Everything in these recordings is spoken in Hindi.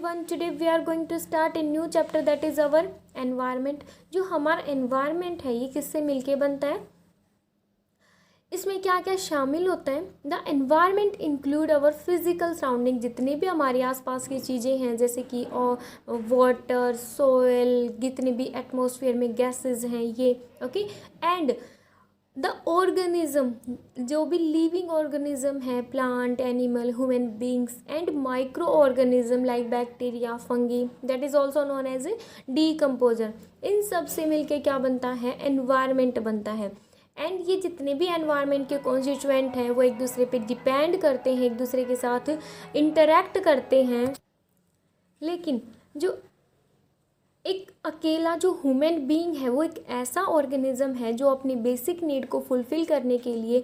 everyone, today we are going to start a new chapter that is our environment। जो हमारा environment है ये किससे मिलके बनता है, इसमें क्या क्या शामिल होता है। The environment include our physical surrounding, जितनी भी हमारे आसपास की चीज़ें हैं जैसे कि वाटर, सोयल, जितनी भी एटमॉस्फेयर में गैसेस हैं ये, ओके। एंड द ऑर्गेनिज्म, जो भी लिविंग ऑर्गेनिज्म है, plant, animal, human beings and micro organism like bacteria, fungi, that is also known as a decomposer. इन सब से मिलके क्या बनता है, एनवायरमेंट बनता है। एंड ये जितने भी एनवायरनमेंट के कॉन्स्टिट्यूएंट हैं वो एक दूसरे पे डिपेंड करते हैं, एक दूसरे के साथ इंटरेक्ट करते हैं। लेकिन जो एक अकेला जो ह्यूमन बीइंग है वो एक ऐसा ऑर्गेनिज्म है जो अपनी बेसिक नीड को फुलफ़िल करने के लिए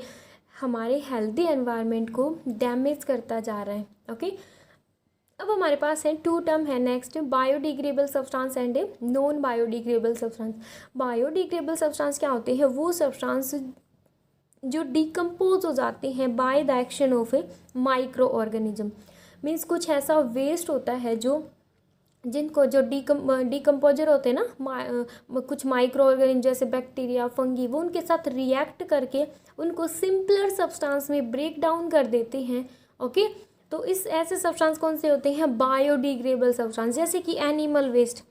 हमारे हेल्दी एनवायरनमेंट को डैमेज करता जा रहा है, ओके। अब हमारे पास है टू टर्म है next, biodegradable substance and a non biodegradable substance. Biodegradable substance क्या होते हैं, वो सब्सटेंस जो डिकम्पोज हो जाते हैं by the action of A micro organism. Means कुछ ऐसा वेस्ट होता है जो जिनको जो डिकम्पोजर होते हैं ना, कुछ माइक्रो ऑर्गेनिज्म जैसे बैक्टीरिया, फंगी, वो उनके साथ रिएक्ट करके उनको सिंपलर सब्सटेंस में ब्रेक डाउन कर देते हैं, ओके। तो इस ऐसे सब्सटेंस कौन से होते हैं, बायोडिग्रेडेबल सब्सटेंस। जैसे कि एनिमल वेस्ट,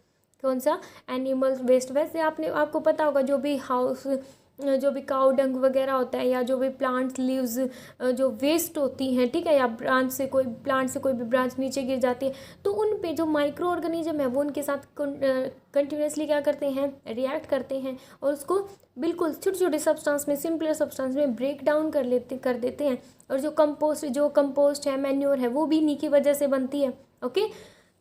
कौन सा, एनिमल वेस्ट। वैसे आपको पता होगा जो भी काउ डंग वगैरह होता है या जो भी प्लांट लीव्स जो वेस्ट होती हैं, ठीक है, या प्लांट से कोई भी ब्रांच नीचे गिर जाती है तो उन पे जो माइक्रो ऑर्गेनिज्म है वो उनके साथ कंटिन्यूसली क्या करते हैं, रिएक्ट करते हैं और उसको बिल्कुल छोटे छोटे सब्सटेंस में, सिंपलर सब्सटेंस में ब्रेक डाउन कर देते हैं। और जो कंपोस्ट है, मैन्योर है, वो भी इन्हीं की वजह से बनती है, ओके।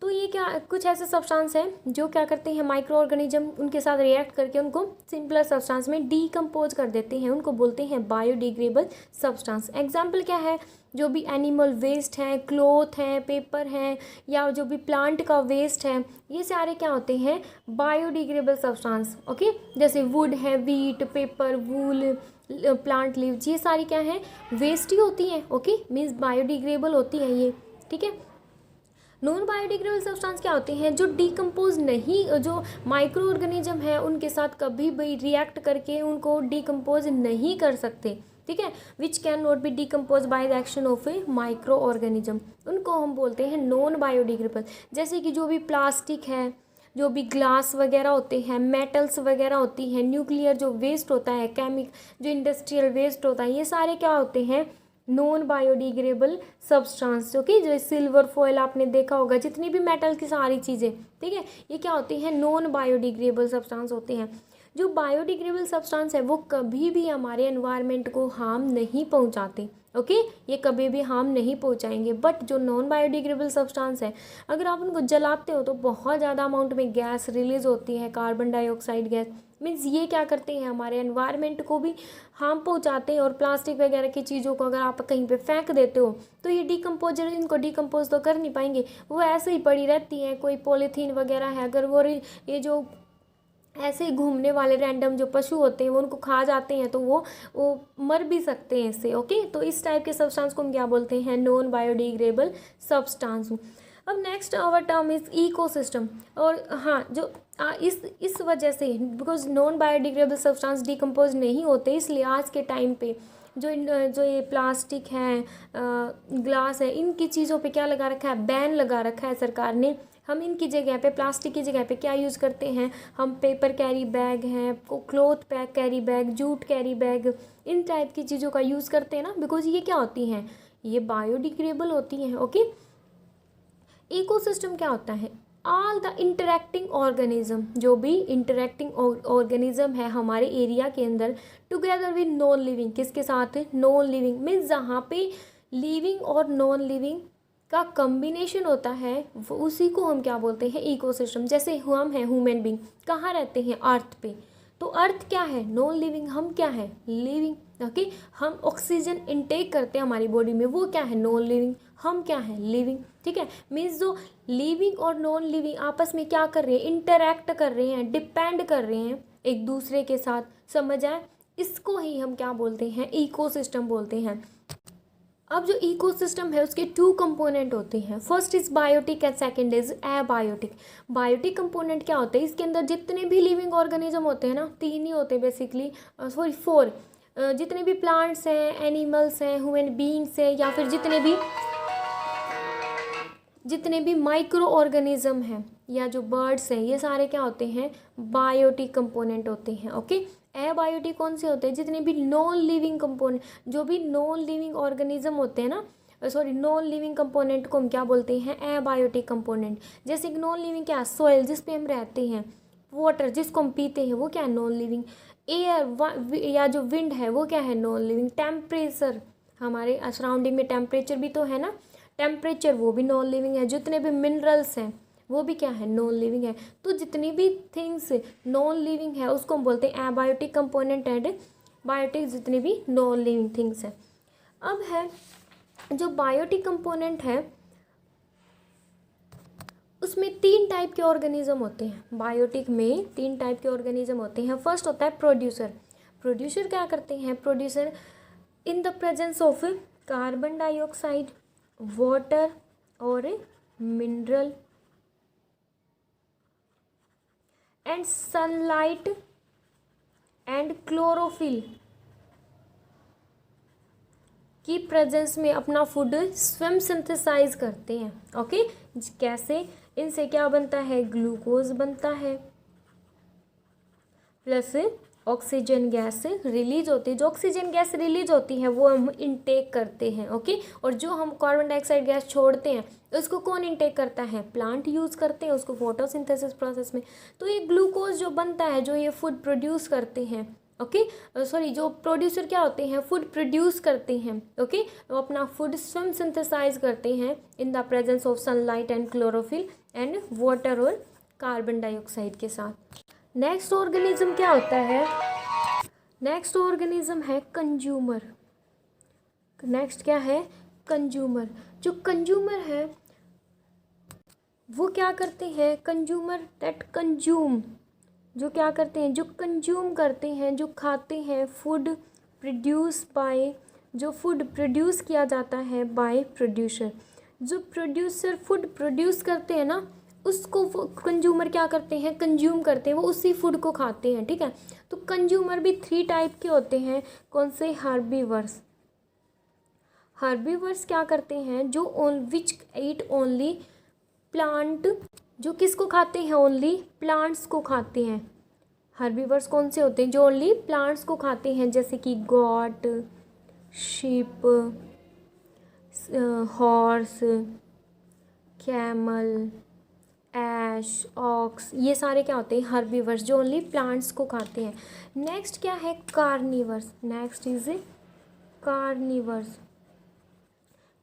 तो ये क्या कुछ ऐसे सब्सटेंस हैं जो क्या करते हैं, माइक्रो ऑर्गेनिज्म उनके साथ रिएक्ट करके उनको सिंपलर सब्सटेंस में डीकम्पोज कर देते हैं, उनको बोलते हैं बायोडिग्रेडेबल सब्सटेंस। एग्जाम्पल क्या है, जो भी एनिमल वेस्ट हैं, क्लॉथ हैं, पेपर हैं, या जो भी प्लांट का वेस्ट है, ये सारे क्या होते हैं, बायोडिग्रेडेबल सब्सटेंस, ओके। जैसे वुड है, वीट, पेपर, वूल, प्लांट लीव्स, ये सारी क्या है, वेस्ट ही होती हैं, ओके। मीन्स बायोडिग्रेडेबल होती हैं ये, ठीक है। नॉन बायोडिग्रेडेबल सब्सटेंस क्या होते हैं, जो डीकम्पोज नहीं, जो माइक्रो ऑर्गेनिज्म है उनके साथ कभी भी रिएक्ट करके उनको डीकम्पोज नहीं कर सकते, ठीक है। Which can not be decompose by the action of A micro organism, उनको हम बोलते हैं नॉन बायोडिग्रेडेबल। जैसे कि जो भी प्लास्टिक है, जो भी ग्लास वगैरह होते हैं, मेटल्स वगैरह होती हैं, न्यूक्लियर जो वेस्ट होता है, जो इंडस्ट्रियल वेस्ट होता है, ये सारे क्या होते हैं, नॉन बायोडिग्रेडेबल सब्सटेंस, ओके। जो सिल्वर फॉयल आपने देखा होगा, जितनी भी मेटल की सारी चीज़ें, ठीक है, ये क्या होती हैं, नॉन बायोडिग्रेडेबल सब्सटेंस होते हैं। जो बायोडिग्रेडेबल सब्सटेंस है वो कभी भी हमारे एनवायरनमेंट को हार्म नहीं पहुंचाते, ओके। ये कभी भी हार्म नहीं पहुंचाएंगे। बट जो नॉन बायोडिग्रेडेबल सब्सटेंस है, अगर आप उनको जलाते हो तो बहुत ज़्यादा अमाउंट में गैस रिलीज होती है, कार्बन डाइऑक्साइड गैस। मीन्स ये क्या करते हैं, हमारे एनवायरनमेंट को भी हार्म पहुंचाते हैं। और प्लास्टिक वगैरह की चीज़ों को अगर आप कहीं पे फेंक देते हो तो ये डीकम्पोजर इनको डीकम्पोज तो कर नहीं पाएंगे, वो ऐसे ही पड़ी रहती हैं। कोई पॉलीथीन वगैरह है, अगर वो ये जो ऐसे ही घूमने वाले रैंडम जो पशु होते हैं वो उनको खा जाते हैं तो वो मर भी सकते हैं इससे, ओके। तो इस टाइप के सब्सटेंस को हम क्या बोलते हैं, नॉन बायोडिग्रेडेबल सब्सटेंस। अब next our term is ecosystem. और हाँ, जो इस वजह से, because non biodegradable substance decompose नहीं होते, इसलिए आज के टाइम पे जो ये प्लास्टिक है, ग्लास है, इनकी चीज़ों पे क्या लगा रखा है, बैन लगा रखा है सरकार ने। हम इनकी जगह पे, प्लास्टिक की जगह पे क्या यूज़ करते हैं, हम पेपर कैरी बैग हैं, cloth pack carry bag, jute carry bag, इन टाइप की चीज़ों का यूज़ करते हैं ना, बिकॉज ये क्या होती हैं, ये बायोडिग्रेडेबल होती हैं, ओके। इकोसिस्टम क्या होता है, ऑल द इंटरेक्टिंग ऑर्गेनिज्म, जो भी इंटरेक्टिंग ऑर्गेनिज्म है हमारे एरिया के अंदर, टुगेदर विद नॉन लिविंग, किसके साथ, नॉन लिविंग। मीन्स जहाँ पे लिविंग और नॉन लिविंग का कम्बिनेशन होता है वो उसी को हम क्या बोलते हैं, इकोसिस्टम। जैसे हम हैं ह्यूमन बींग, कहाँ रहते हैं, अर्थ पे। तो अर्थ क्या है, नॉन लिविंग, हम क्या है, लिविंग, ओके। हम ऑक्सीजन इनटेक करते हैं हमारी बॉडी में, वो क्या है, नॉन लिविंग, हम क्या है, लिविंग, ठीक है। मीन्स जो लिविंग और नॉन लिविंग आपस में क्या कर रहे हैं, इंटरैक्ट कर रहे हैं, डिपेंड कर रहे हैं एक दूसरे के साथ, समझ आए। इसको ही हम क्या बोलते हैं, इकोसिस्टम बोलते हैं। अब जो इकोसिस्टम है उसके टू कंपोनेंट होते हैं, first is biotic and second is abiotic. Biotic component क्या होते हैं, इसके अंदर जितने भी लिविंग ऑर्गेनिज्म होते हैं ना, तीन ही होते हैं बेसिकली, सॉरी फोर, जितने भी प्लांट्स हैं, एनिमल्स हैं, ह्यूमन बीइंग्स हैं, या फिर जितने भी माइक्रो ऑर्गेनिज्म हैं या जो बर्ड्स हैं, ये सारे क्या होते हैं, बायोटिक कंपोनेंट होते हैं। ओके, एबायोटिक कौन से होते हैं, जितने भी नॉन लिविंग कंपोनेंट, जो भी नॉन लिविंग ऑर्गेनिज्म होते हैं ना, सॉरी नॉन लिविंग कंपोनेंट को हम क्या बोलते हैं, एबायोटिक कंपोनेंट। जैसे कि नॉन लिविंग क्या, सॉइल जिस पे हम रहते हैं, वाटर जिसको हम पीते हैं वो क्या है, नॉन लिविंग। एयर या जो विंड है वो क्या है, नॉन लिविंग। टेम्परेचर, हमारे सराउंडिंग में टेम्परेचर भी तो है ना, टेम्परेचर वो भी नॉन लिविंग है। जितने भी मिनरल्स हैं वो भी क्या है, नॉन लिविंग है। तो जितनी भी थिंग्स नॉन लिविंग है उसको हम बोलते हैं एबायोटिक कंपोनेंट एंड बायोटिक, जितनी भी नॉन लिविंग थिंग्स हैं। अब है जो बायोटिक कंपोनेंट है उसमें तीन टाइप के ऑर्गेनिज्म होते हैं। बायोटिक में तीन टाइप के ऑर्गेनिज्म होते हैं। फर्स्ट होता है प्रोड्यूसर। प्रोड्यूसर क्या करते हैं, producer in the presence of carbon dioxide, water और mineral and sunlight and chlorophyll की प्रेजेंस में अपना फूड स्वयं सिंथेसाइज करते हैं। ओके, कैसे, इनसे क्या बनता है, ग्लूकोज बनता है, प्लस ऑक्सीजन गैस रिलीज होती है। जो ऑक्सीजन गैस रिलीज होती है वो हम इनटेक करते हैं। ओके, और जो हम कार्बन डाइऑक्साइड गैस छोड़ते हैं उसको कौन इनटेक करता है, प्लांट यूज़ करते हैं उसको फोटोसिंथेसिस प्रोसेस में। तो ये ग्लूकोज जो बनता है, जो ये फूड प्रोड्यूस करते हैं, ओके, सॉरी जो प्रोड्यूसर क्या होते हैं, फूड प्रोड्यूस करते हैं। ओके, वो अपना फूड स्वयं सिंथेसाइज करते हैं इन the presence of sunlight and chlorophyll and water और कार्बन डाइऑक्साइड के साथ। नेक्स्ट ऑर्गेनिज्म क्या होता है, नेक्स्ट ऑर्गेनिज्म है कंज्यूमर। नेक्स्ट क्या है, कंज्यूमर। जो कंज्यूमर है वो क्या करते हैं, कंज्यूमर दैट कंज्यूम, जो क्या करते हैं, जो कंज्यूम करते हैं, जो खाते हैं फूड प्रोड्यूस बाय, जो फूड प्रोड्यूस किया जाता है बाय प्रोड्यूसर। जो प्रोड्यूसर फूड प्रोड्यूस करते हैं ना उसको वो कंज्यूमर क्या करते हैं, कंज्यूम करते हैं, वो उसी फूड को खाते हैं। ठीक है, तो कंज्यूमर भी थ्री टाइप के होते हैं। कौन से, हर्बीवर्स। हर्बीवर्स क्या करते हैं, जो विच ईट ओनली प्लांट, जो किसको खाते हैं, ओनली प्लांट्स को खाते हैं। हर्बीवर्स कौन से होते हैं, जो ओनली प्लांट्स को खाते हैं, जैसे कि गॉट, शीप, हॉर्स, कैमल, ऐश, ऑक्स, ये सारे क्या होते हैं, हर्बीवर्स, जो ओनली प्लांट्स को खाते हैं। नेक्स्ट क्या है, carnivores. Next is carnivores.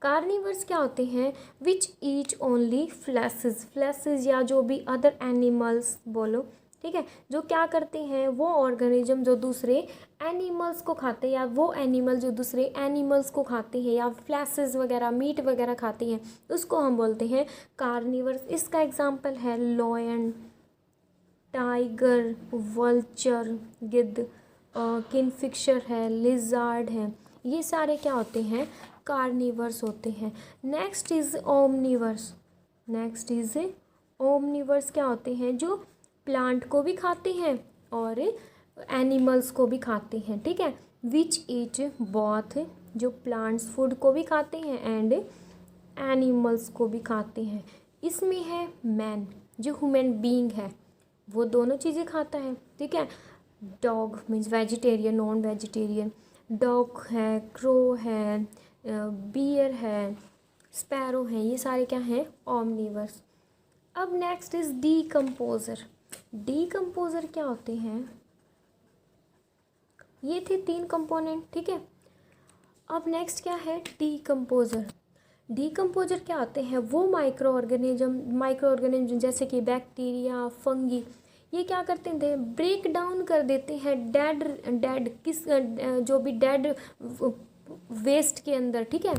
Carnivores क्या होते हैं, विच ईट ओनली फ्लैसेस, फ्लैसेस या जो भी अदर एनिमल्स बोलो, ठीक है, जो क्या करते हैं, वो ऑर्गेनिज्म जो दूसरे एनिमल्स को खाते हैं, या वो एनिमल जो दूसरे एनिमल्स को खाते हैं, या फ्लैसेस वगैरह मीट वगैरह खाते हैं, उसको हम बोलते हैं कार्निवर्स। इसका एग्जांपल है लॉयन, टाइगर, वल्चर, गिद्ध, किंगफिशर है, लिजार्ड है, ये सारे क्या होते हैं, कार्निवर्स होते हैं। Next is Omniverse. Next is Omniverse क्या होते हैं, जो प्लांट को भी खाते हैं और एनिमल्स को भी खाते हैं। ठीक है, विच ईट बोथ, जो प्लांट्स फूड को भी खाते हैं एंड एनिमल्स को भी खाते हैं। इसमें है मैन, जो ह्यूमन बीइंग है वो दोनों चीज़ें खाता है। ठीक है, dog means vegetarian, non vegetarian, dog है, क्रो है, बियर है, स्पैरो है, ये सारे क्या हैं, ओमनिवर्स। अब नेक्स्ट इज डीकम्पोजर। डीकम्पोजर क्या होते हैं, ये थे तीन कंपोनेंट। ठीक है, अब नेक्स्ट क्या है, डीकम्पोजर। डीकम्पोजर क्या होते हैं, वो माइक्रो ऑर्गेनिज्म जैसे कि बैक्टीरिया, फंगी, ये क्या करते थे, ब्रेक डाउन कर देते हैं डेड किस जो भी डेड वेस्ट के अंदर। ठीक है,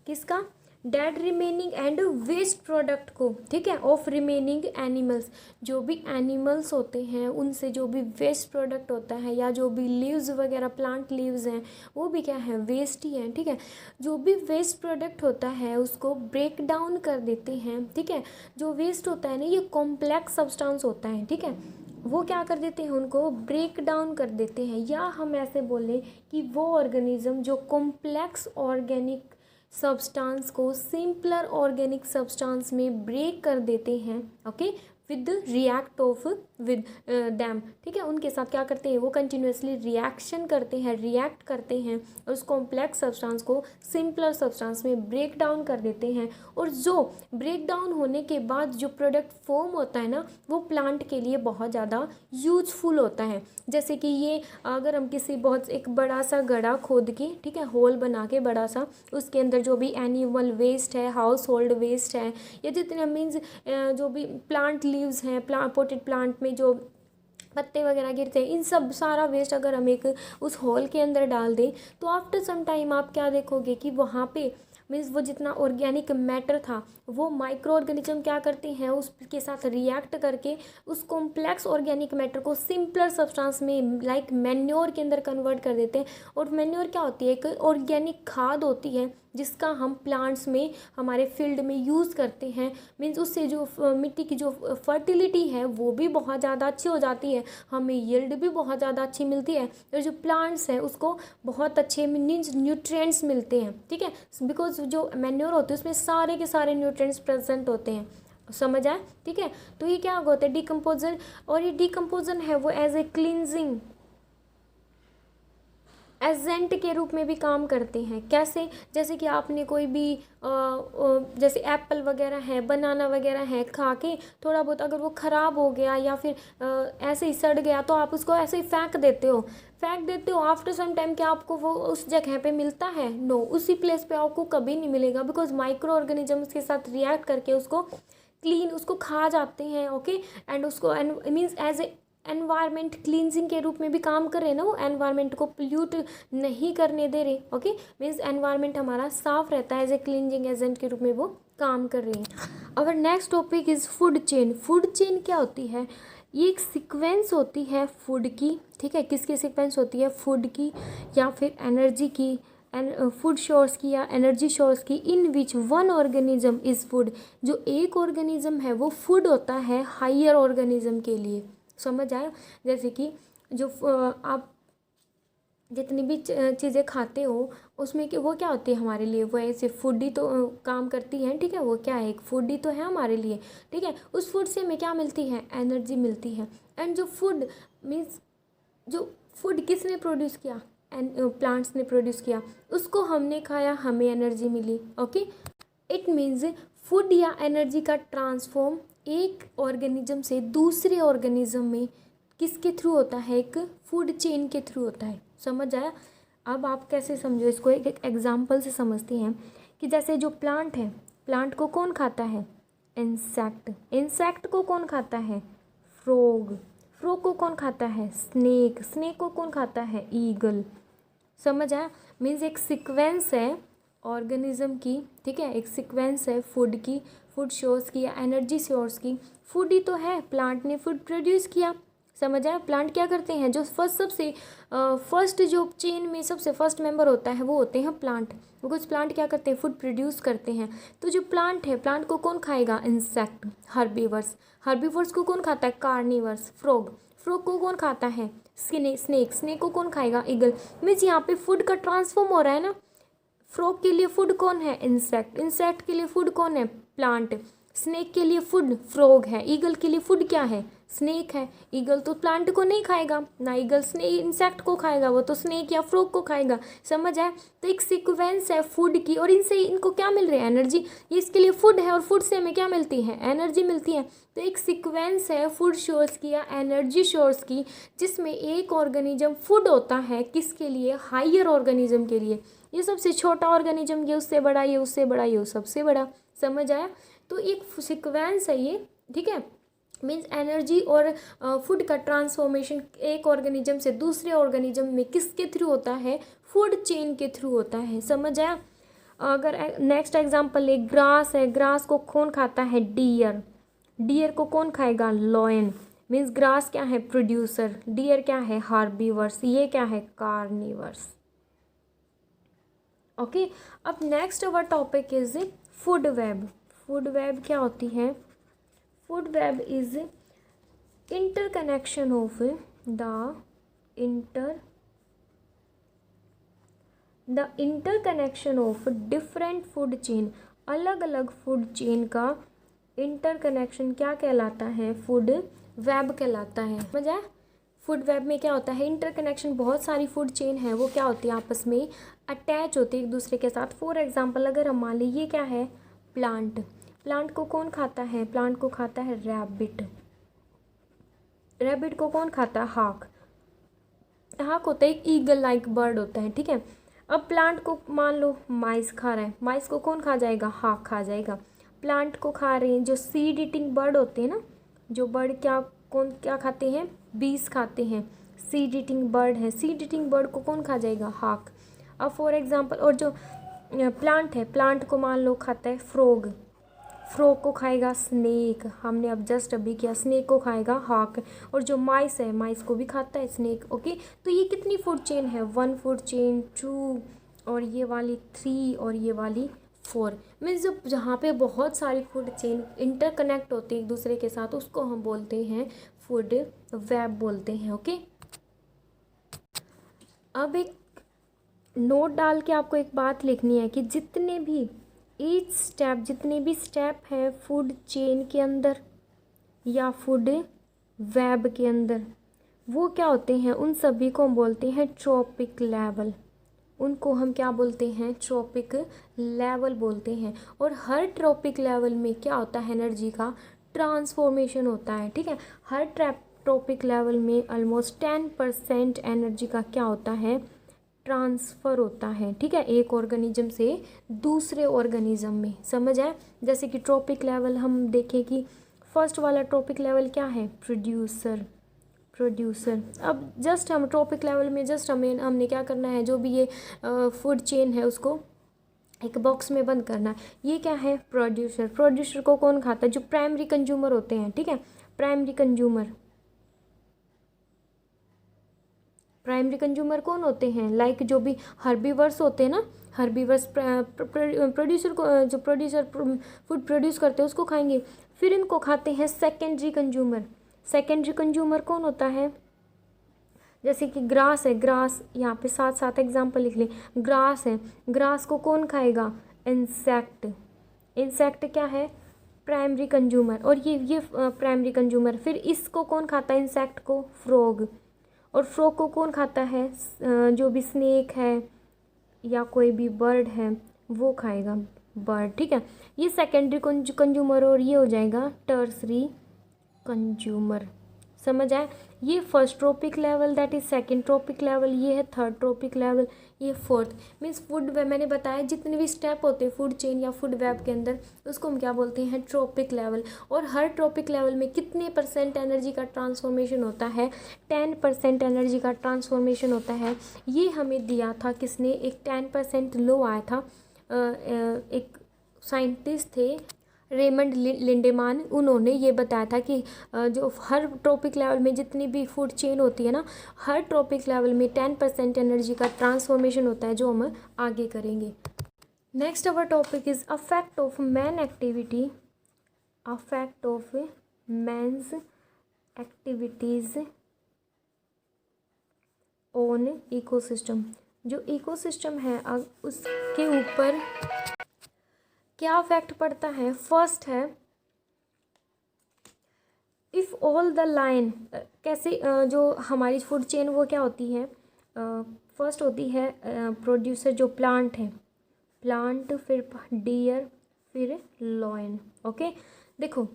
किसका, dead remaining and waste product को, ठीक है, ऑफ रिमेनिंग एनिमल्स, जो भी एनिमल्स होते हैं उनसे जो भी वेस्ट प्रोडक्ट होता है या जो भी लीव्स वगैरह प्लांट लीव्स हैं वो भी क्या है, वेस्ट ही है, ठीक है। जो भी वेस्ट प्रोडक्ट होता है उसको ब्रेक डाउन कर देते हैं, ठीक है। जो वेस्ट होता है ना ये कॉम्प्लेक्स सब्सटेंस होता है, ठीक है, वो क्या कर देते हैं, उनको ब्रेक डाउन कर देते हैं, या हम ऐसे बोलें कि वो ऑर्गेनिज्म जो कॉम्प्लेक्स ऑर्गेनिक सब्सटेंस को सिंपलर ऑर्गेनिक सब्सटेंस में ब्रेक कर देते हैं, okay, with react of with them, ठीक है, उनके साथ क्या करते हैं, वो कंटिन्यूसली रिएक्शन करते हैं, रिएक्ट करते हैं और उस कॉम्प्लेक्स सब्सटेंस को सिंपलर सब्सटेंस में ब्रेक डाउन कर देते हैं। और जो ब्रेक डाउन होने के बाद जो प्रोडक्ट फॉर्म होता है ना वो प्लांट के लिए बहुत ज़्यादा यूजफुल होता है। जैसे कि ये अगर हम किसी बहुत एक बड़ा सा गड्ढा खोद के, ठीक है, होल बना के बड़ा सा, उसके अंदर जो भी एनिमल वेस्ट है, हाउस होल्ड वेस्ट है, या जितने मीन्स जो भी प्लांट लीव्स हैं, पोटेड प्लांट में जो पत्ते वगैरह गिरते हैं, इन सब सारा वेस्ट अगर हम एक उस होल के अंदर डाल दें तो आफ्टर सम टाइम आप क्या देखोगे कि वहाँ पे मीन्स वो जितना ऑर्गेनिक मैटर था वो माइक्रो ऑर्गेनिज्म क्या करते हैं, उसके साथ रिएक्ट करके उस कॉम्प्लेक्स ऑर्गेनिक मैटर को सिंपलर सब्सटेंस में लाइक मैन्योर के अंदर कन्वर्ट कर देते हैं। और मैन्योर क्या होती है, एक ऑर्गेनिक खाद होती है जिसका हम प्लांट्स में हमारे फील्ड में यूज़ करते हैं। मीन्स उससे जो मिट्टी की जो फर्टिलिटी है वो भी बहुत ज़्यादा अच्छी हो जाती है, हमें यील्ड भी बहुत ज़्यादा अच्छी मिलती है, और जो प्लांट्स हैं उसको बहुत अच्छे मीन्स न्यूट्रिएंट्स मिलते हैं, ठीक है, बिकॉज जो मैन्योर होते हैं उसमें सारे के सारे न्यूट्रिएंट्स प्रेजेंट होते हैं। समझ आए, ठीक है। तो ये क्या होता है, डिकम्पोजन, और ये डिकम्पोजन है वो एज ए क्लींजिंग एजेंट के रूप में भी काम करते हैं। कैसे, जैसे कि आपने कोई भी जैसे एप्पल वगैरह है, बनाना वगैरह है, खा के थोड़ा बहुत अगर वो ख़राब हो गया या फिर ऐसे ही सड़ गया तो आप उसको ऐसे ही फेंक देते हो आफ्टर सम टाइम क्या आपको वो उस जगह पे मिलता है, नो, उसी प्लेस पे आपको कभी नहीं मिलेगा, बिकॉज माइक्रो ऑर्गेनिजम्स के साथ रिएक्ट करके उसको क्लीन उसको खा जाते हैं, ओके, एंड उसको means as a environment cleansing के रूप में भी काम कर रहे हैं ना, वो एनवायरनमेंट को पोल्यूट नहीं करने दे रहे, ओके, मीन्स एनवायरनमेंट हमारा साफ रहता है, एज ए क्लींजिंग एजेंट के रूप में वो काम कर रहे हैं। Our next topic is food chain. Food chain क्या होती है, ये एक सीक्वेंस होती है फूड की, ठीक है, किसकी सीक्वेंस होती है, फूड की या फिर एनर्जी की, फूड सोर्स की या एनर्जी सोर्स की, in which one organism is food, जो एक ऑर्गेनिज्म है वो फूड होता है हायर ऑर्गेनिज्म के लिए। समझ आया, जैसे कि जो आप जितनी भी चीज़ें खाते हो उसमें कि वो क्या होती है हमारे लिए, वो ऐसे फूड ही तो काम करती है, ठीक है, वो क्या है, एक फूड ही तो है हमारे लिए, ठीक है। उस फूड से हमें क्या मिलती है, एनर्जी मिलती है। एंड जो फूड मीन्स जो फूड किसने प्रोड्यूस किया, एंड प्लांट्स ने प्रोड्यूस किया, उसको हमने खाया, हमें एनर्जी मिली, ओके। इट मीन्स फूड या एनर्जी का ट्रांसफॉर्म एक ऑर्गेनिज्म से दूसरे ऑर्गेनिज्म में किसके थ्रू होता है, एक फूड चेन के थ्रू होता है। समझ आया। अब आप कैसे समझो इसको, एक एग्जांपल से समझते हैं कि जैसे जो प्लांट है, प्लांट को कौन खाता है, इंसेक्ट, इंसेक्ट को कौन खाता है, फ्रॉग, फ्रॉग को कौन खाता है, स्नेक, स्नेक को कौन खाता है, ईगल। समझ आया, मीन्स एक सीक्वेंस है ऑर्गेनिज्म की, ठीक है, एक सीक्वेंस है फूड की, फूड सोर्स की या एनर्जी सोर्स की। फूड ही तो है, प्लांट ने फूड प्रोड्यूस किया। समझ आया, प्लांट क्या करते हैं, जो सबसे फर्स्ट जो चेन में सबसे फर्स्ट मेंबर होता है वो होते हैं प्लांट, बिकॉज प्लांट क्या करते हैं, फूड प्रोड्यूस करते हैं। तो जो प्लांट है, प्लांट को कौन खाएगा, इंसेक्ट, हर्बीवर्स, हर्बीवर्स को कौन खाता है, कार्निवर्स, फ्रॉग, फ्रॉग को कौन खाता है, स्नेक, स्नेक को कौन खाएगा, ईगल। मीन्स यहाँ पे फूड का ट्रांसफॉर्म हो रहा है ना। फ्रॉग के लिए फूड कौन है, इंसेक्ट, इंसेक्ट के लिए फूड कौन है, प्लांट, स्नेक के लिए फूड फ्रॉग है, ईगल के लिए फूड क्या है, स्नेक है। ईगल तो प्लांट को नहीं खाएगा ना, ईगल स्नेक इंसेक्ट को खाएगा, वो तो स्नेक या फ्रॉग को खाएगा। समझ आए, तो एक सीक्वेंस है फूड की, और इनसे इनको क्या मिल रहा है, एनर्जी। ये इसके लिए फूड है और फूड से हमें क्या मिलती है, एनर्जी मिलती है। तो एक सीक्वेंस है फूड सोर्स की या एनर्जी सोर्स की, जिसमें एक ऑर्गेनिज्म फूड होता है किसके लिए, हायर ऑर्गेनिज्म के लिए। ये सबसे छोटा ऑर्गेनिज्म, ये उससे बड़ा, ये उससे बड़ा, ये सबसे बड़ा। समझ आया, तो एक सीक्वेंस है ये, ठीक है। मीन्स एनर्जी और फूड का ट्रांसफॉर्मेशन एक ऑर्गेनिज्म से दूसरे ऑर्गेनिज्म में किसके थ्रू होता है, फूड चेन के थ्रू होता है। समझ आया। अगर नेक्स्ट एग्जांपल ले, ग्रास है, ग्रास को कौन खाता है? डियर। डियर को कौन खाएगा? लॉयन। मीन्स ग्रास क्या है? प्रोड्यूसर। डियर क्या है? हार्बीवर्स। ये क्या है? कार्निवर्स। ओके, अब next our topic is food web. Food web क्या होती है? Food web is interconnection of the interconnection of different food chain. अलग अलग फूड चेन का इंटरकनेक्शन क्या कहलाता है? फूड वेब कहलाता है। समझ आया? फूड वेब में क्या होता है? इंटरकनेक्शन, बहुत सारी फूड चेन है, वो क्या होती है? आपस में अटैच होती है एक दूसरे के साथ। फॉर एग्जांपल अगर हम मान ली ये क्या है? प्लांट। प्लांट को कौन खाता है? प्लांट को खाता है रैबिट। रैबिट को कौन खाता है? हाक। हाक होता है एक ईगल लाइक बर्ड होता है, ठीक है। अब प्लांट को मान लो माइस खा रहा है, माइस को कौन खा जाएगा? हाक खा जाएगा। प्लांट को खा रहे हैं जो सीड ईटिंग बर्ड होते हैं ना, जो बर्ड क्या खाते हैं? बीज खाते हैं। सीड ईटिंग बर्ड है, सीड ईटिंग बर्ड को कौन खा जाएगा? हाक। अब फॉर एग्जांपल, और जो प्लांट है, प्लांट को मान लो खाता है फ्रॉग। फ्रॉग को खाएगा स्नेक। हमने अब जस्ट अभी किया, स्नेक को खाएगा हाक। और जो माइस है, माइस को भी खाता है स्नेक। ओके, तो ये कितनी फूड चेन है? 1 फूड चेन, 2, और ये वाली 3, और ये वाली 4। मीन्स जब जहाँ पे बहुत सारी फूड चेन इंटरकनेक्ट होती है एक दूसरे के साथ, उसको हम बोलते हैं फूड वेब बोलते हैं। ओके, अब एक नोट डाल के आपको एक बात लिखनी है कि जितने भी स्टेप हैं फूड चेन के अंदर या फूड वेब के अंदर, वो क्या होते हैं? उन सभी को हम बोलते हैं ट्रॉपिक लेवल। उनको हम क्या बोलते हैं? ट्रॉपिक लेवल बोलते हैं। और हर ट्रॉपिक लेवल में क्या होता है? एनर्जी का ट्रांसफॉर्मेशन होता है, ठीक है। हर ट्रॉपिक लेवल में ऑलमोस्ट 10% एनर्जी का क्या होता है? ट्रांसफ़र होता है, ठीक है, एक ऑर्गेनिज्म से दूसरे ऑर्गेनिज्म में। समझ आए? जैसे कि ट्रॉपिक लेवल हम देखें कि फर्स्ट वाला ट्रॉपिक लेवल क्या है? प्रोड्यूसर। अब जस्ट हम ट्रॉपिक लेवल में जस्ट हमने क्या करना है? जो भी ये फूड चेन है उसको एक बॉक्स में बंद करना है। ये क्या है? प्रोड्यूसर। प्रोड्यूसर को कौन खाता है? जो प्राइमरी कंज्यूमर होते हैं, ठीक है। प्राइमरी कंज्यूमर कौन होते हैं? लाइक जो भी हर्बीवर्स होते हैं ना, हर्बीवर्स प्रोड्यूसर को, जो प्रोड्यूसर फूड प्रोड्यूस करते हैं उसको खाएंगे। फिर इनको खाते हैं सेकेंडरी कंज्यूमर। सेकेंडरी कंज्यूमर कौन होता है? जैसे कि ग्रास है, ग्रास यहाँ पे साथ साथ एग्जांपल लिख लें। ग्रास है, ग्रास को कौन खाएगा? इंसेक्ट। इंसेक्ट क्या है? Primary consumer. और ये प्राइमरी कंज्यूमर। फिर इसको कौन खाता है? इंसेक्ट को? फ्रॉग। और फ्रॉग को कौन खाता है? जो भी स्नेक है या कोई भी बर्ड है वो खाएगा, बर्ड, ठीक है। ये सेकेंडरी कंज्यूमर और ये हो जाएगा टर्सरी कंज्यूमर। समझ आए? ये first trophic level, that is second trophic level, ये है थर्ड ट्रॉपिक लेवल, ये फोर्थ। मीन्स फूड वेब मैंने बताया जितने भी स्टेप होते हैं फूड चेन या फूड वेब के अंदर, उसको हम क्या बोलते हैं? Trophic level. और हर ट्रॉपिक लेवल में कितने % एनर्जी का ट्रांसफॉर्मेशन होता है? 10% एनर्जी का ट्रांसफॉर्मेशन होता है। ये हमें दिया था किसने? एक 10% लो आया था, एक साइंटिस्ट थे रेमंड लिंडेमान, उन्होंने ये बताया था कि जो हर ट्रॉपिक लेवल में जितनी भी फूड चेन होती है ना, हर ट्रॉपिक लेवल में 10% एनर्जी का ट्रांसफॉर्मेशन होता है, जो हम आगे करेंगे। Next our topic is affect of man activity, affect of man's activities on ecosystem. जो इकोसिस्टम है उसके ऊपर क्या इफेक्ट पड़ता है? फर्स्ट है इफ़ ऑल द लाइन, कैसे जो हमारी फूड चेन वो क्या होती है? फर्स्ट होती है प्रोड्यूसर, जो प्लांट है, प्लांट, फिर डियर, फिर लॉयन। ओके, देखो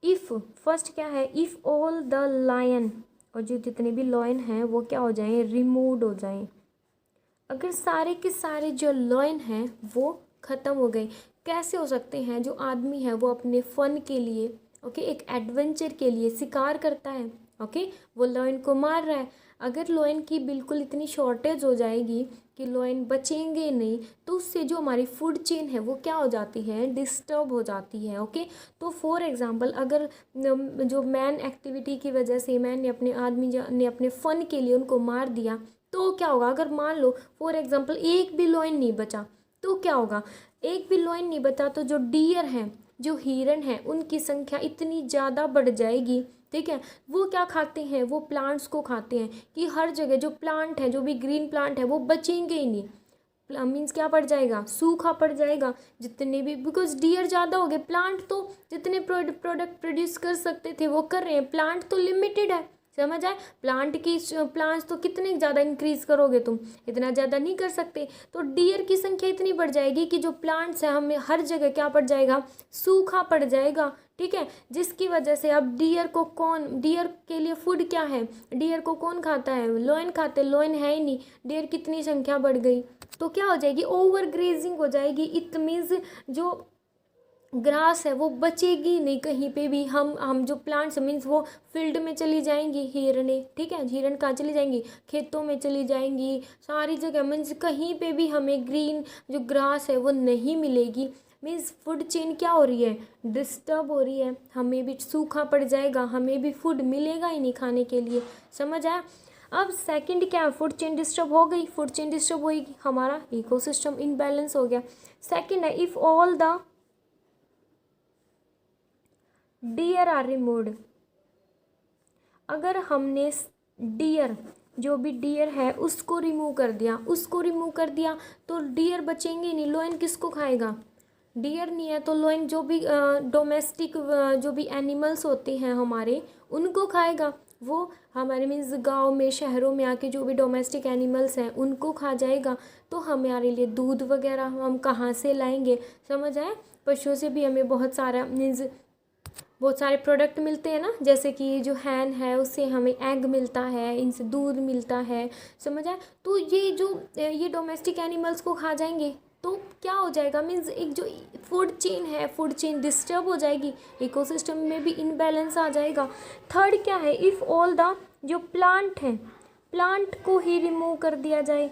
इफ़ फर्स्ट क्या है? इफ़ ऑल द लायन, और जो जितने भी लॉयन हैं वो क्या हो जाएं? रिमूव्ड हो जाएं। अगर सारे के सारे जो लॉयन हैं वो ख़त्म हो गए, कैसे हो सकते हैं? जो आदमी है वो अपने फ़न के लिए, ओके, एक एडवेंचर के लिए शिकार करता है, ओके, वो लॉयन को मार रहा है। अगर लॉयन की बिल्कुल इतनी शॉर्टेज हो जाएगी कि लॉयन बचेंगे नहीं, तो उससे जो हमारी फूड चेन है वो क्या हो जाती है, डिस्टर्ब हो जाती है। ओके, तो फॉर एग्जांपल अगर जो मैन एक्टिविटी की वजह से मैन ने अपने आदमी ने अपने फ़न के लिए उनको मार दिया, तो क्या होगा? अगर मान लो फॉर एग्जांपल एक भी लॉयन नहीं बचा, तो क्या होगा? एक भी लॉयन नहीं बचा तो जो डियर हैं, जो हिरन है, उनकी संख्या इतनी ज़्यादा बढ़ जाएगी। ठीक है, वो क्या खाते हैं? वो प्लांट्स को खाते हैं कि हर जगह जो प्लांट है, जो भी ग्रीन प्लांट है, वो बचेंगे ही नहीं। मीन्स क्या पड़ जाएगा? सूखा पड़ जाएगा। जितने भी, बिकॉज डियर ज़्यादा हो गए, प्लांट तो जितने प्रोडक्ट प्रोड्यूस कर सकते थे वो कर रहे हैं, प्लांट तो लिमिटेड है। समझ आए? प्लांट्स तो कितने ज़्यादा इंक्रीज करोगे तुम, इतना ज़्यादा नहीं कर सकते। तो डियर की संख्या इतनी बढ़ जाएगी कि जो प्लांट्स है हमें हर जगह क्या पड़ जाएगा? सूखा पड़ जाएगा। ठीक है, जिसकी वजह से अब डियर के लिए फूड क्या है? डियर को कौन खाता है? लॉयन खाते, लॉयन है ही नहीं, डियर कितनी संख्या बढ़ गई, तो क्या हो जाएगी? ओवर ग्रेजिंग हो जाएगी। इट मीन्स जो ग्रास है वो बचेगी नहीं कहीं पे भी। हम जो प्लांट्स मीन्स वो फील्ड में चली जाएंगी हिरने। ठीक है, हिरन कहाँ चली जाएंगी? खेतों में चली जाएंगी, सारी जगह मीन्स कहीं पे भी हमें ग्रीन जो ग्रास है वो नहीं मिलेगी। मीन्स फूड चेन क्या हो रही है? डिस्टर्ब हो रही है। हमें भी सूखा पड़ जाएगा, हमें भी फूड मिलेगा ही नहीं खाने के लिए। समझ आया? अब सेकंड क्या है? फूड चेन डिस्टर्ब हो गई, फूड चेन डिस्टर्ब होगी, हमारा इकोसिस्टम इनबैलेंस हो गया। सेकंड है if all the deer are removed. अगर हमने डियर, जो भी डियर है उसको रिमूव कर दिया तो डियर बचेंगे नहीं। लॉयन किसको खाएगा? डियर नहीं है तो लॉयन जो भी डोमेस्टिक जो भी एनिमल्स होते हैं हमारे, उनको खाएगा। वो हमारे मीन्स गांव में, शहरों में आके जो भी डोमेस्टिक एनिमल्स हैं उनको खा जाएगा। तो हमारे लिए दूध वगैरह हम कहाँ से लाएंगे? समझ आए? पशुओं से भी हमें बहुत सारे प्रोडक्ट मिलते हैं ना, जैसे कि जो हैन है उससे हमें एग मिलता है, इनसे दूध मिलता है। समझ आए? तो ये डोमेस्टिक एनिमल्स को खा जाएंगे तो क्या हो जाएगा? मीन्स एक जो फूड चेन है, फूड चेन डिस्टर्ब हो जाएगी, इकोसिस्टम में भी इनबैलेंस आ जाएगा। थर्ड क्या है? इफ़ ऑल द जो प्लांट हैं, प्लांट को ही रिमूव कर दिया जाए,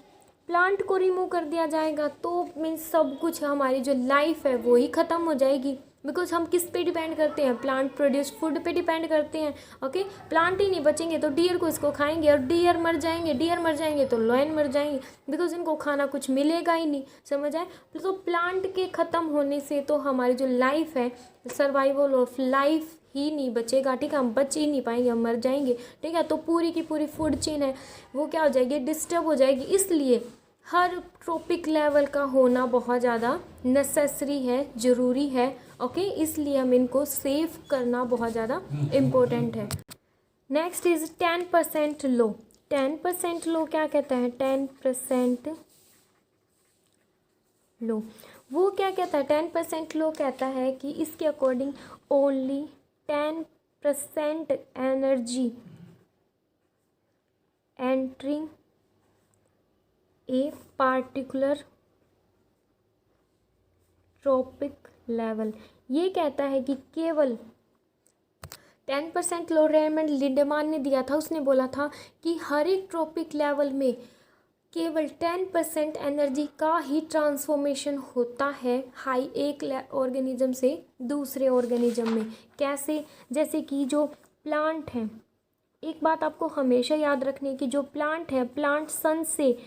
प्लांट को रिमूव कर दिया जाएगा तो मीन्स सब कुछ, हमारी जो लाइफ है वो ही ख़त्म हो जाएगी। बिकॉज हम किस पे डिपेंड करते हैं? प्लांट प्रोड्यूस फूड पे डिपेंड करते हैं। ओके, प्लांट ही नहीं बचेंगे तो डियर को इसको खाएंगे, और डियर मर जाएंगे तो लॉयन मर जाएंगे, बिकॉज इनको खाना कुछ मिलेगा ही नहीं। समझ आए? तो प्लांट के ख़त्म होने से तो हमारी जो लाइफ है, सर्वाइवल ऑफ लाइफ ही नहीं बचेगा। ठीक है, हम बच ही नहीं पाएंगे, हम मर जाएंगे। ठीक है, तो पूरी की पूरी फूड चेन है वो क्या हो जाएगी? डिस्टर्ब हो जाएगी। इसलिए हर ट्रॉपिक लेवल का होना बहुत ज़्यादा नेसेसरी है, ज़रूरी है। ओके, इसलिए हम इनको सेव करना बहुत ज़्यादा इम्पोर्टेंट है। नेक्स्ट इज़ 10% लो। 10% लो क्या कहता है? 10% लो वो क्या कहता है? 10% लो कहता है कि इसके according only 10% energy entering a particular trophic level. ये कहता है कि केवल 10% लो रेमंड लिंडेमान ने दिया था। उसने बोला था कि हर एक ट्रॉपिक लेवल में केवल 10% एनर्जी का ही ट्रांसफॉर्मेशन होता है हाई एक ऑर्गेनिज्म से दूसरे ऑर्गेनिज्म में। कैसे? जैसे कि जो प्लांट हैं, एक बात आपको हमेशा याद रखनी है कि जो प्लांट है, प्लांट सन से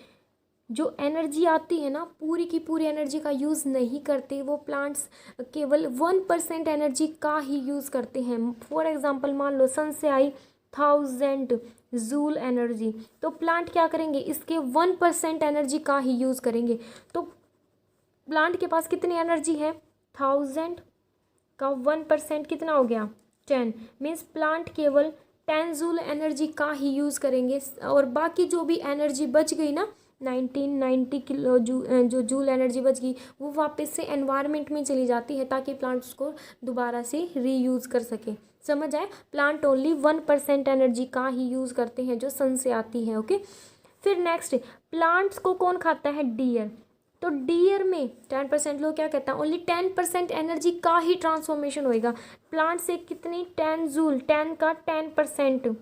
जो एनर्जी आती है ना, पूरी की पूरी एनर्जी का यूज़ नहीं करते। वो प्लांट्स केवल 1% एनर्जी का ही यूज़ करते हैं। फॉर एग्जांपल मान लो सन से आई 1000 जूल एनर्जी, तो प्लांट क्या करेंगे? इसके 1% एनर्जी का ही यूज़ करेंगे। तो प्लांट के पास कितनी एनर्जी है? 1000 का 1% कितना हो गया? 10। मीन्स प्लांट केवल 10 जूल एनर्जी का ही यूज़ करेंगे, और बाकी जो भी एनर्जी बच गई ना, 1990 किलो जो जूल एनर्जी बच गई, वो वापस से एनवायरनमेंट में चली जाती है ताकि प्लांट उसको दोबारा से रीयूज़ कर सके। समझ आए? प्लांट ओनली 1% एनर्जी का ही यूज़ करते हैं जो सन से आती है। ओके, फिर नेक्स्ट, प्लांट्स को कौन खाता है? डियर। तो डियर में 10% लोग क्या कहता है? ओनली 10% एनर्जी का ही ट्रांसफॉर्मेशन होएगा। प्लांट से कितनी? 10 जूल, 10 का 10%।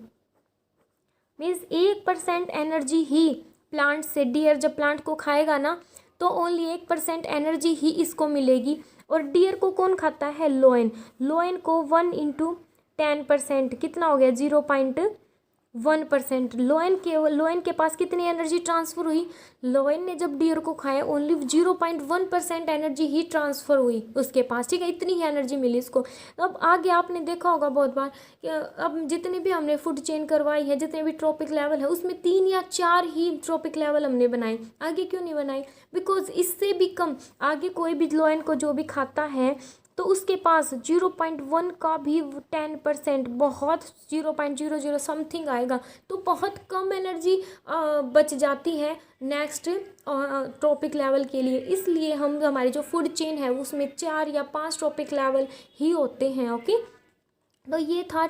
मीन्स 1% एनर्जी ही प्लांट से, डियर जब प्लांट को खाएगा ना तो ओनली 1% एनर्जी ही इसको मिलेगी। और डियर को कौन खाता है? लोयन। लोयन को 1 × 10% कितना हो गया? 0.1%। लोयन के पास कितनी एनर्जी ट्रांसफ़र हुई? लोयन ने जब डियर को खाया ओनली 0.1% एनर्जी ही ट्रांसफ़र हुई उसके पास, ठीक है, इतनी ही एनर्जी मिली इसको। तो अब आगे आपने देखा होगा बहुत बार कि अब जितने भी हमने फूड चेन करवाई है, जितने भी ट्रॉपिक लेवल है, उसमें 3 या 4 ही ट्रॉपिक लेवल हमने बनाए, आगे क्यों नहीं बनाए? बिकॉज इससे भी कम आगे कोई भी लोयन को जो भी खाता है तो उसके पास 0.1 का भी 10%, बहुत 0.00 समथिंग आएगा, तो बहुत कम एनर्जी बच जाती है नेक्स्ट ट्रॉपिक लेवल के लिए। इसलिए हम हमारी जो फूड चेन है उसमें 4 या 5 ट्रॉपिक लेवल ही होते हैं। ओके, तो ये था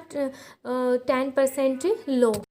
10% लो।